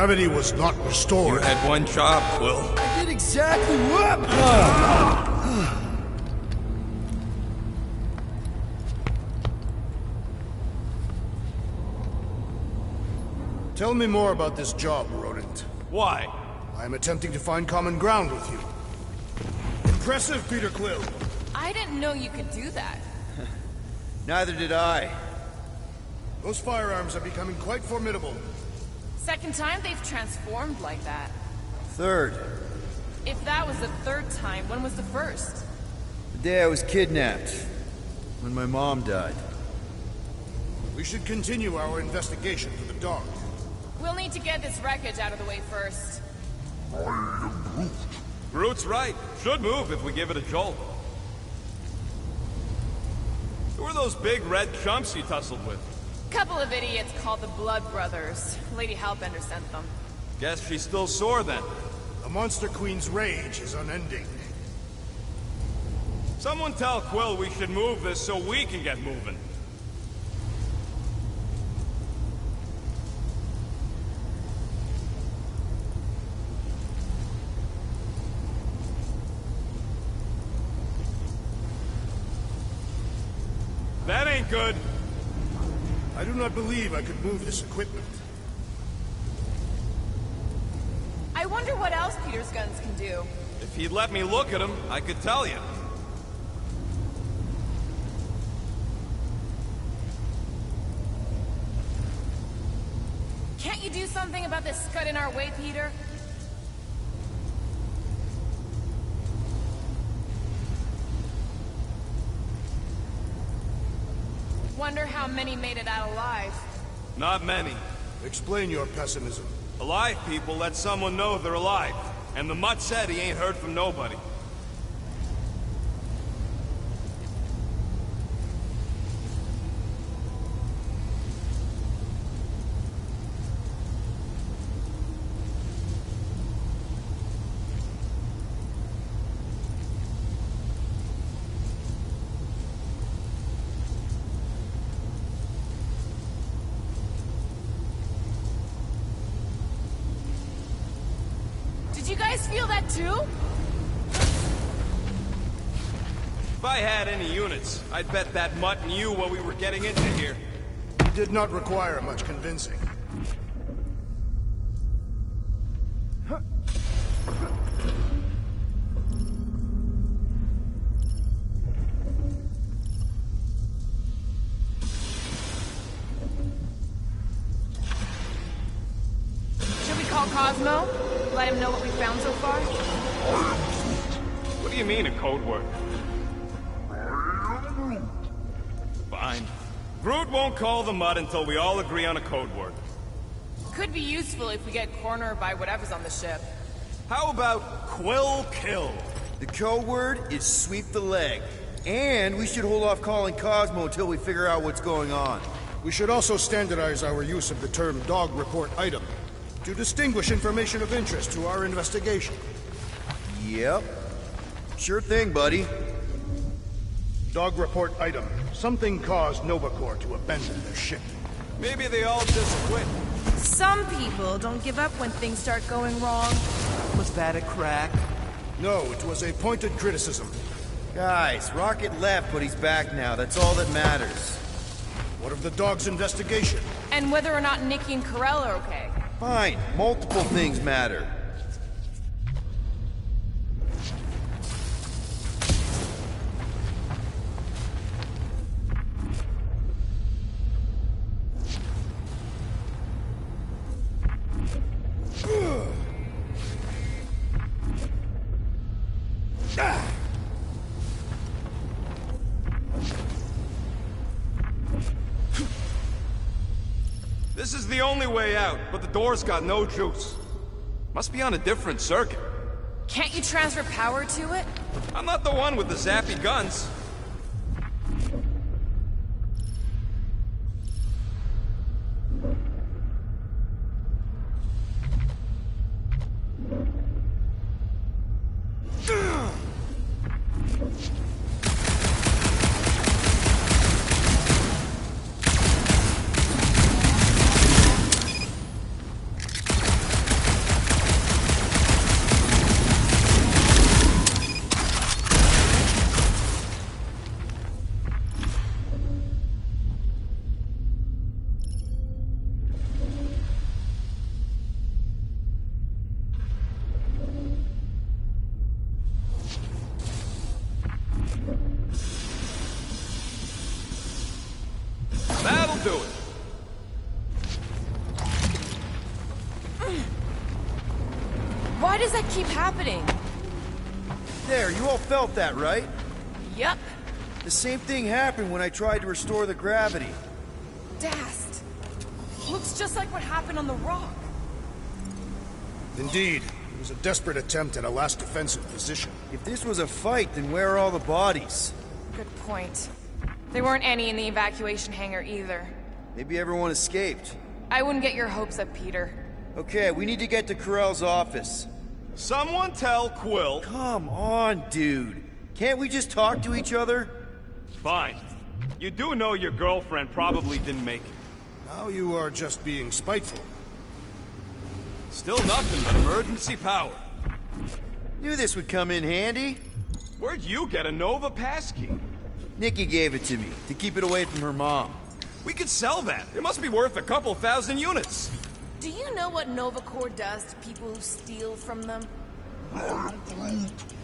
Gravity was not restored. You had one job, Quill. I did exactly what... Tell me more about this job, Rodent. Why? I am attempting to find common ground with you. Impressive, Peter Quill. I didn't know you could do that. Neither did I. Those firearms are becoming quite formidable. Second time they've transformed like that. Third, If that was the third time, when was the first? the day I was kidnapped. When my mom died. We should continue our investigation for the dog. We'll need to get this wreckage out of the way first. Groot's right. Should move if we give it a jolt. Who are those big red chumps you tussled with? Couple of idiots called the Blood Brothers. Lady Hellbender sent them. Guess she's still sore then. The Monster Queen's rage is unending. Someone tell Quill we should move this so we can get moving. That ain't good. I do not believe I could move this equipment. I wonder what else Peter's guns can do. If he'd let me look at him, I could tell you. Can't you do something about this scud in our way, Peter? Wonder how many made it out alive. Not many. Explain your pessimism. Alive people let someone know they're alive. And the mutt said he ain't heard from nobody. Did you guys feel that too? If I had any units, I'd bet that mutt knew what we were getting into here. It did not require much convincing. Should we call Cosmo? Let him know what we found so far? What do you mean, a code word? Fine. Groot won't call the mud until we all agree on a code word. Could be useful if we get cornered by whatever's on the ship. How about Quill Kill? The code word is sweep the leg. And we should hold off calling Cosmo until we figure out what's going on. We should also standardize our use of the term dog report item to distinguish information of interest to our investigation. Yep. Sure thing, buddy. Dog report item. Something caused Nova Corps to abandon their ship. Maybe they all just quit. Some people don't give up when things start going wrong. Was that a crack? No, it was a pointed criticism. Guys, Rocket left, but he's back now. That's all that matters. What of the dog's investigation? And whether or not Nikki and Karel are okay. Fine. Multiple things matter. This is the only way out, but the door's got no juice. Must be on a different circuit. Can't you transfer power to it? I'm not the one with the zappy guns. do it. Why does that keep happening? There, you all felt that, right? Yup. The same thing happened when I tried to restore the gravity. Dast. Looks just like what happened on the rock. Indeed. It was a desperate attempt at a last defensive position. If this was a fight, then where are all the bodies? Good point. There weren't any in the evacuation hangar either. Maybe everyone escaped. I wouldn't get your hopes up, Peter. Okay, we need to get to Carell's office. Someone tell Quill. Come on, dude. Can't we just talk to each other? Fine. You do know your girlfriend probably didn't make it. Now you are just being spiteful. Still nothing but emergency power. Knew this would come in handy. Where'd you get a Nova passkey? Nikki gave it to me, to keep it away from her mom. We could sell that. It must be worth a couple thousand units. Do you know what Nova Corps does to people who steal from them?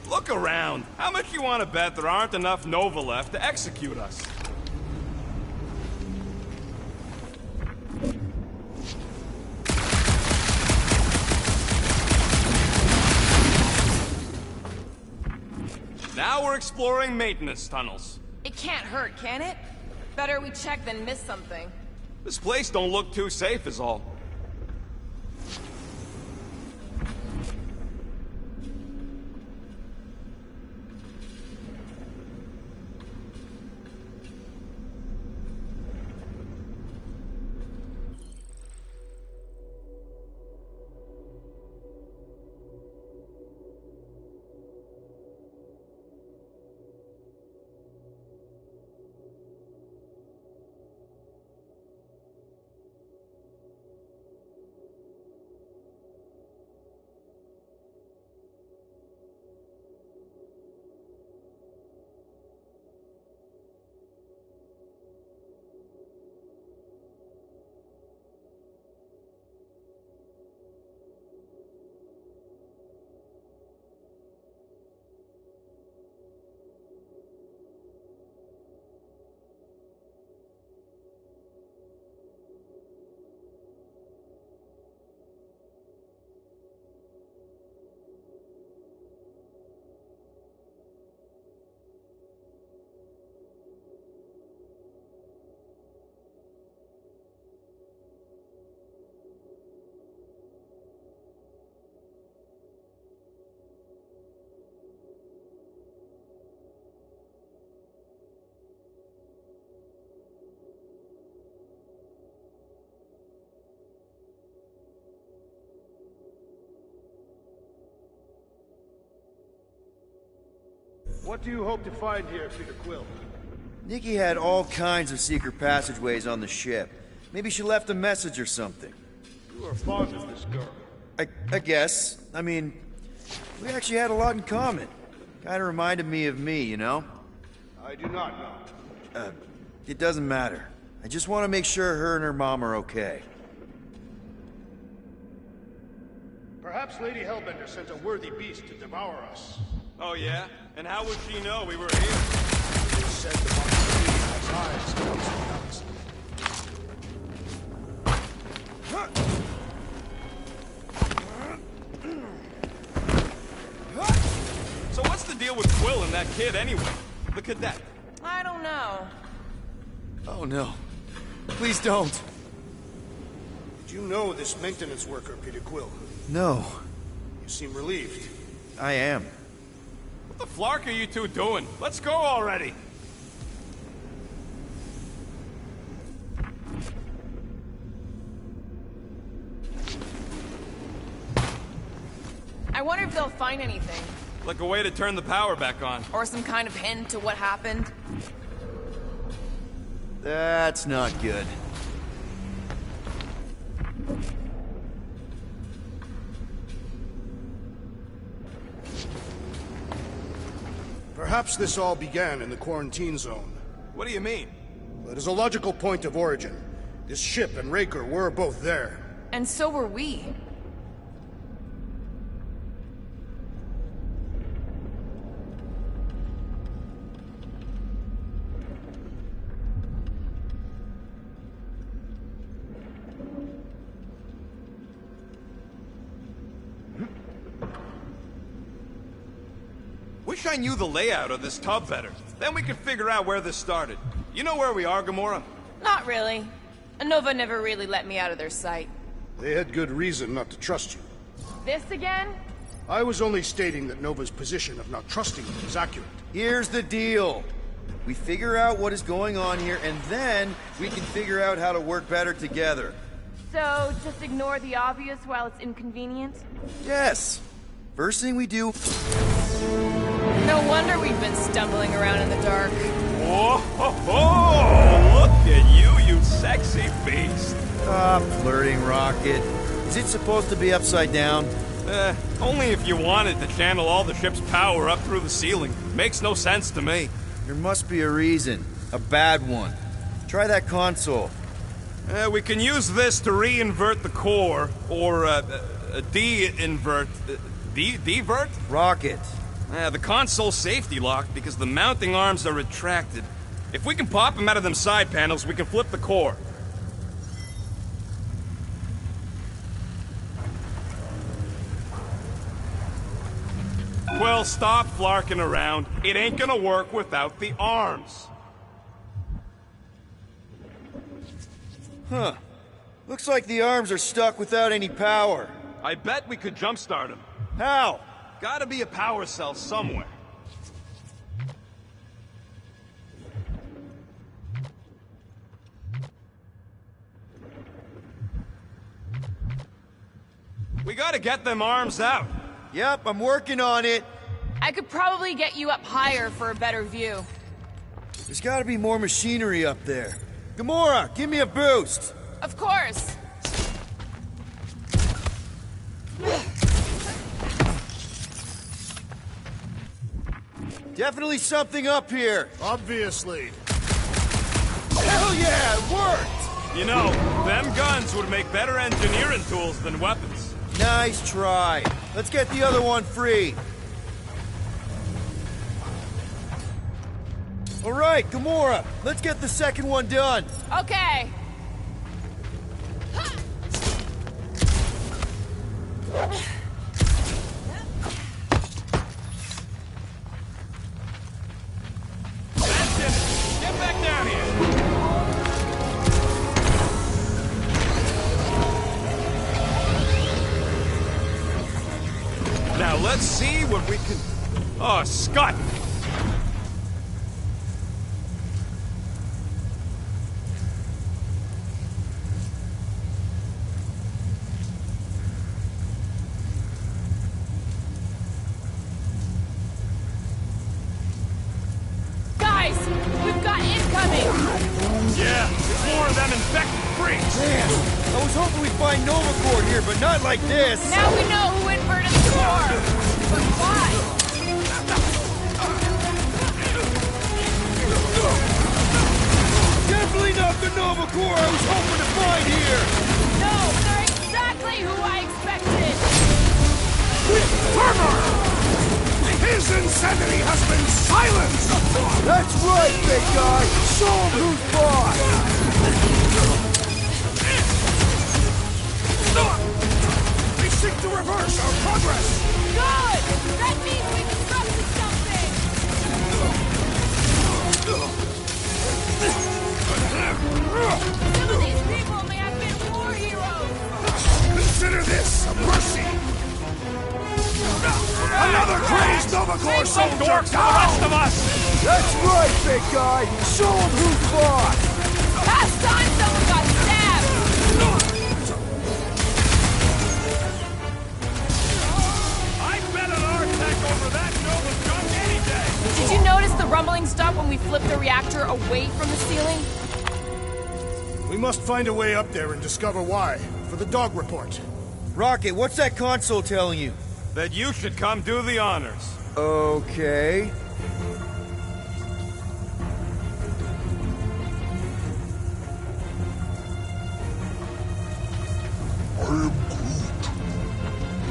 Look around. How much you want to bet there aren't enough Nova left to execute us? Now we're exploring maintenance tunnels. It can't hurt, can it? Better we check than miss something. This place don't look too safe is all. What do you hope to find here, Peter Quill? Nikki had all kinds of secret passageways on the ship. Maybe she left a message or something. You are fond of this girl. I guess. I mean, we actually had a lot in common. Kinda reminded me of me, you know? I do not know. It doesn't matter. I just want to make sure her and her mom are okay. Perhaps Lady Hellbender sent a worthy beast to devour us. Oh yeah? And how would she know we were here? They said the monster has eyes close to So what's the deal with Quill and that kid anyway? The cadet. I don't know. Oh no. Please don't. Did you know this maintenance worker, Peter Quill? No. You seem relieved. I am. What the flark are you two doing? Let's go already! I wonder if they'll find anything. Like a way to turn the power back on. Or some kind of hint to what happened. That's not good. Perhaps this all began in the quarantine zone. What do you mean? It is a logical point of origin. This ship and Raker were both there. And so were we. wish I knew the layout of this tub better. Then we could figure out where this started. You know where we are, Gamora? Not really. Nova never really let me out of their sight. They had good reason not to trust you. This again? I was only stating that Nova's position of not trusting you is accurate. Here's the deal. We figure out what is going on here, and then we can figure out how to work better together. So, just ignore the obvious while it's inconvenient? Yes. First thing we do... No wonder we've been stumbling around in the dark. Whoa, ho, ho. Look at you, you sexy beast. Stop flirting, Rocket. Is it supposed to be upside down? Only if you wanted to channel all the ship's power up through the ceiling. Makes no sense to me. There must be a reason. A bad one. Try that console. We can use this to re-invert the core, or de-invert... Divert? Rocket. The console's safety locked because the mounting arms are retracted. If we can pop them out of them side panels, we can flip the core. Well, stop flarking around. It ain't gonna work without the arms. Huh. Looks like the arms are stuck without any power. I bet we could jumpstart them. How? Gotta be a power cell somewhere. We gotta get them arms out. Yep, I'm working on it. I could probably get you up higher for a better view. There's gotta be more machinery up there. Gamora, give me a boost. Of course. Definitely something up here. Obviously. Hell yeah, it worked! You know, them guns would make better engineering tools than weapons. Nice try. Let's get the other one free. All right, Gamora, let's get the second one done. Okay. Get back down here. Now let's see what we can... Oh, Scott! Guys, we've got incoming! Yeah, it's more of them infected freaks! Man, I was hoping we'd find Nova Corps here, but not like this. Now we know who inverted the core! But why? Definitely not the Nova Corps I was hoping to find here. No, they're exactly who I expected! His insanity has been silenced! That's right, big guy. Show him who's boss. They seek to reverse our progress! Good! That means we disrupted something! Some of these people may have been war heroes! Consider this a mercy! Another crazed Nova Corps soldier Dorks for the rest of us! That's right, big guy. Show him who's boss. Last time someone got stabbed! I bet an Arctech over that Nova junk any day! Did you notice the rumbling stopped when we flipped the reactor away from the ceiling? We must find a way up there and discover why, for the dog report. Rocket, what's that console telling you? That you should come do the honors. Okay.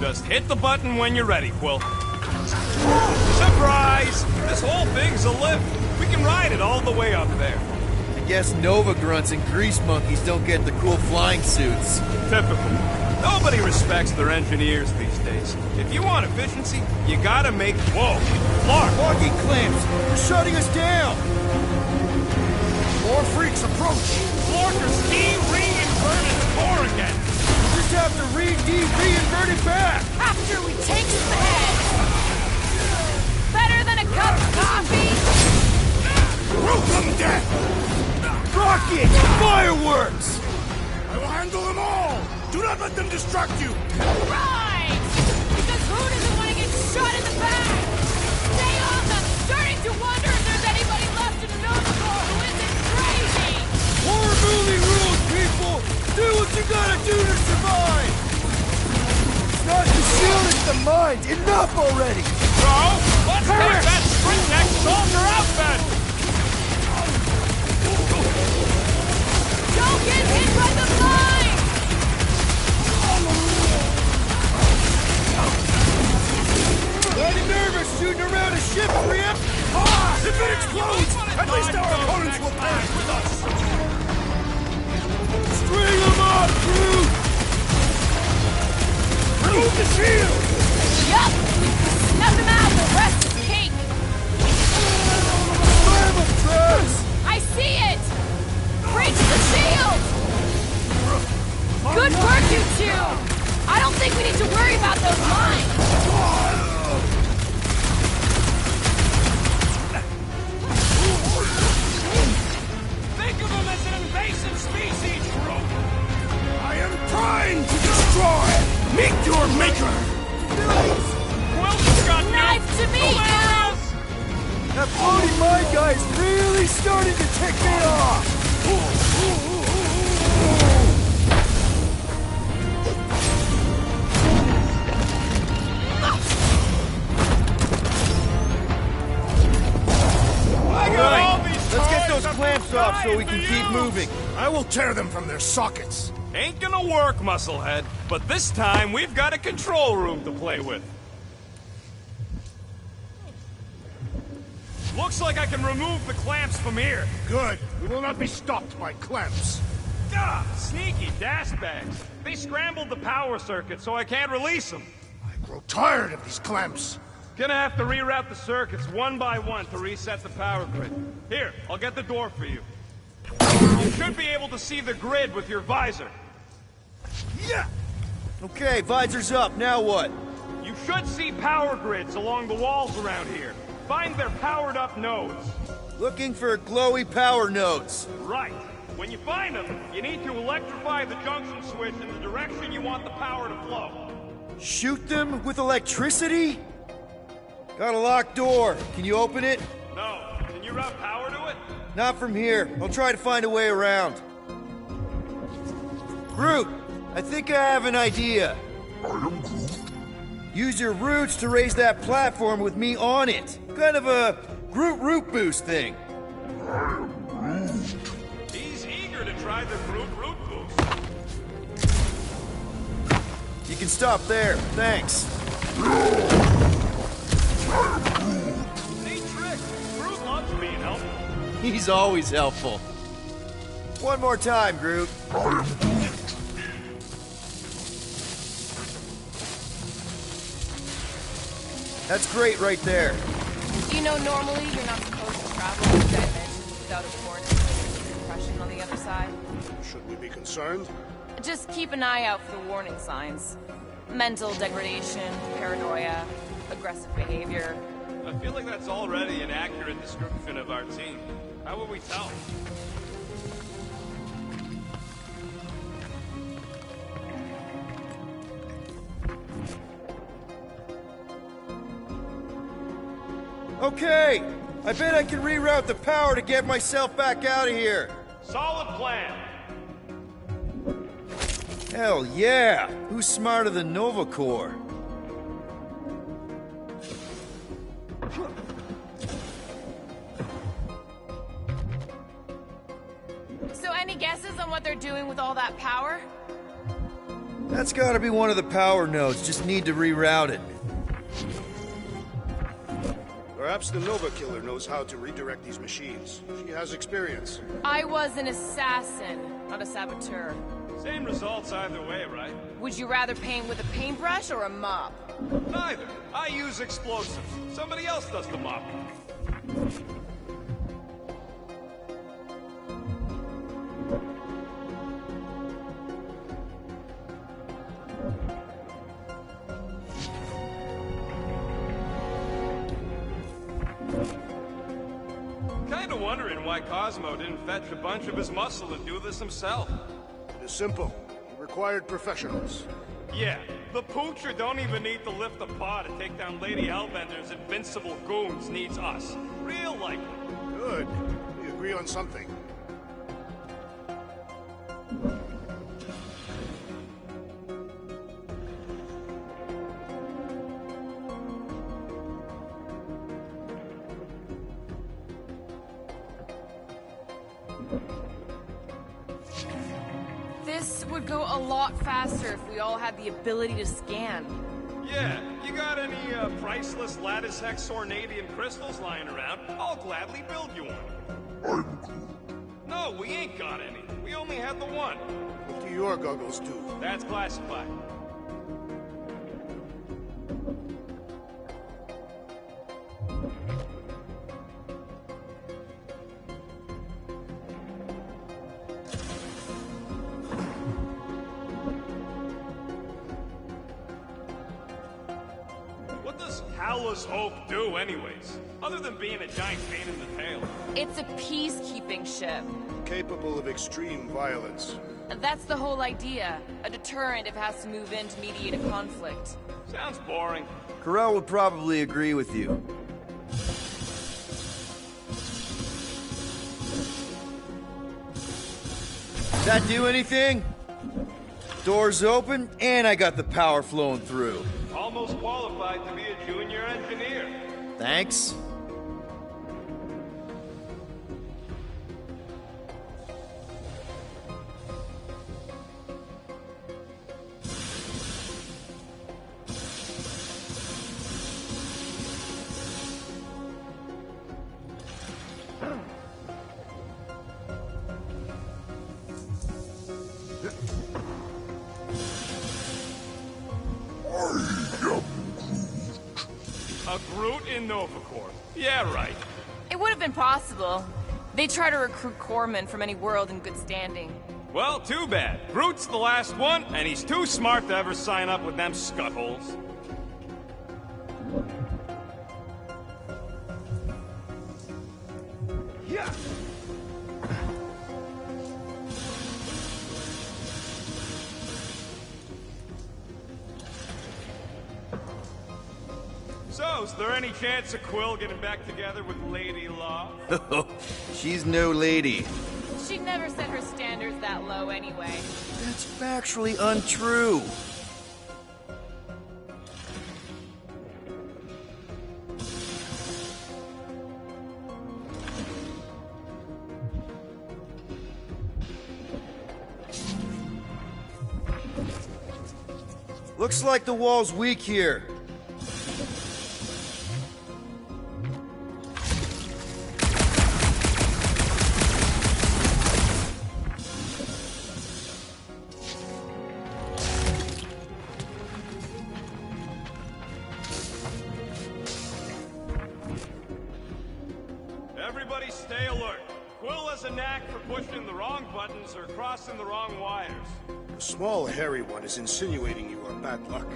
Just hit the button when you're ready, Quill. Surprise! This whole thing's a lift. We can ride it all the way up there. I Guess Nova grunts and grease monkeys don't get the cool flying suits. Typical. Nobody respects their engineers these days. If you want efficiency, you gotta make... Whoa! Lark! Logging clamps! They're shutting us down! More freaks approach! Larker's de-reinverted core again! We just have to reinvert it back! After we take some heads! Better than a cup of coffee! Root them dead! Rockets! Fireworks! I will handle them all! Do not let them distract you! Right! Because who doesn't want to get shot in the back? Stay off! I'm starting to wonder if there's anybody left in Nova Corps who isn't crazy! Horror movie rules, people! Do what you gotta do to survive! It's not the shield, it's the mind! Enough already! So, let's take that Springneck soldier out then! Don't get hit by the mine! Mighty nervous shooting around a ship, Rip! Ah! If it explodes, at least our opponents will perish with us! String them up, crew! Remove the shield! Yup! Snuff him out, the rest is cake! Slam them, Travis! I see it! Breach the shield! Good work, you two! I don't think we need to worry about those mines! Think of them as an invasive species, group! I am trying to destroy! Meet your maker! Quill's got Knife to me, Al! That floating mine guy is really starting to tick me off! All these Let's get toys those I'm clamps off so we can designed keep for you. moving. I will tear them from their sockets! Ain't gonna work, Musclehead. But this time, we've got a control room to play with. Looks like I can remove the clamps from here. Good. We will not be stopped by clamps. Ah, sneaky dash bags. They scrambled the power circuit, so I can't release them. I grow tired of these clamps. Gonna have to reroute the circuits one by one to reset the power grid. Here, I'll get the door for you. You should be able to see the grid with your visor. Yeah! Okay, visor's up, now what? You should see power grids along the walls around here. Find their powered-up nodes. Looking for glowy power nodes. Right. When you find them, you need to electrify the junction switch in the direction you want the power to flow. Shoot them with electricity? Got a locked door. Can you open it? No. Can you route power to it? Not from here. I'll try to find a way around. Groot, I think I have an idea. I am Groot. Use your roots to raise that platform with me on it. Kind of a Groot root boost thing. I am Groot. He's eager to try the Groot root boost. You can stop there. Thanks. Neat trick. Groot loves being helpful. He's always helpful. One more time, Groot. I am Groot. That's great right there. You know, normally you're not supposed to travel in dimensions without a coordinate impression on the other side. Should we be concerned? Just keep an eye out for the warning signs. Mental degradation, paranoia, aggressive behavior. I feel like that's already an accurate description of our team. How would we tell? Okay, I bet I can reroute the power to get myself back out of here. Solid plan. Hell yeah! Who's smarter than Nova Corps? So any guesses on what they're doing with all that power? That's gotta be one of the power nodes, just need to reroute it. Perhaps the Nova Killer knows how to redirect these machines. She has experience. I was an assassin, not a saboteur. Same results either way, right? Would you rather paint with a paintbrush or a mop? Neither. I use explosives. Somebody else does the mopping. Kinda wondering why Cosmo didn't fetch a bunch of his muscle and do this himself. It is simple. He required professionals. Yeah, the poocher don't even need to lift a paw to take down Lady Hellbender's invincible goons. Needs us. Real likely. Good. We agree on something. This would go a lot faster if we all had the ability to scan. Yeah, you got any priceless lattice hex ornadium crystals lying around? I'll gladly build you one. No, we ain't got any. We only had the one. What do your goggles do? That's classified. What does Howler's Hope do anyways? Other than being a giant pain in the tail. It's a peacekeeping ship. Capable of extreme violence. That's the whole idea. A deterrent if it has to move in to mediate a conflict. Sounds boring. Corell would probably agree with you. Does that do anything? Doors open, and I got the power flowing through. Almost qualified to be a junior engineer. Thanks. A Groot in Novacorp. Yeah, right. It would have been possible. They try to recruit corpsmen from any world in good standing. Well, too bad. Groot's the last one, and he's too smart to ever sign up with them scuttholes. Yeah. So, is there any chance of Quill getting back together with Lady Law? She's no lady. She'd never set her standards that low anyway. That's factually untrue. Looks like the wall's weak here. Everybody stay alert. Quill has a knack for pushing the wrong buttons or crossing the wrong wires. The small, hairy one is insinuating you are bad luck.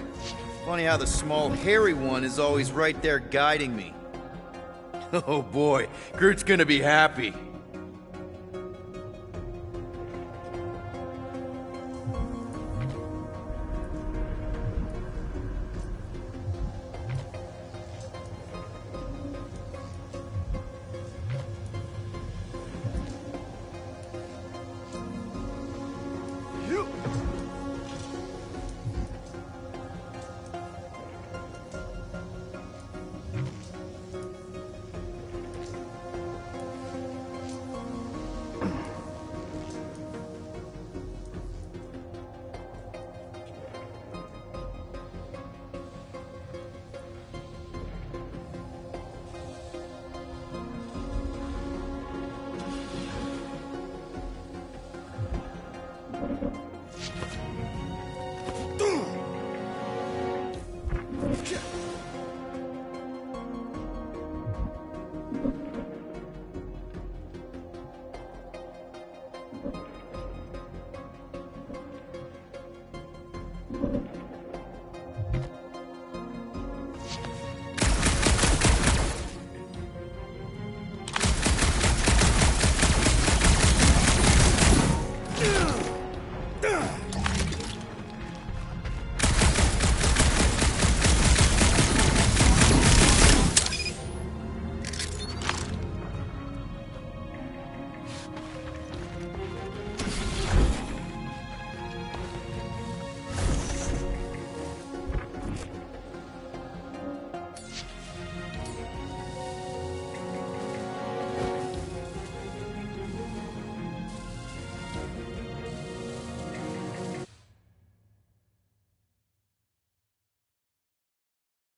Funny how the small, hairy one is always right there guiding me. Oh boy, Groot's gonna be happy.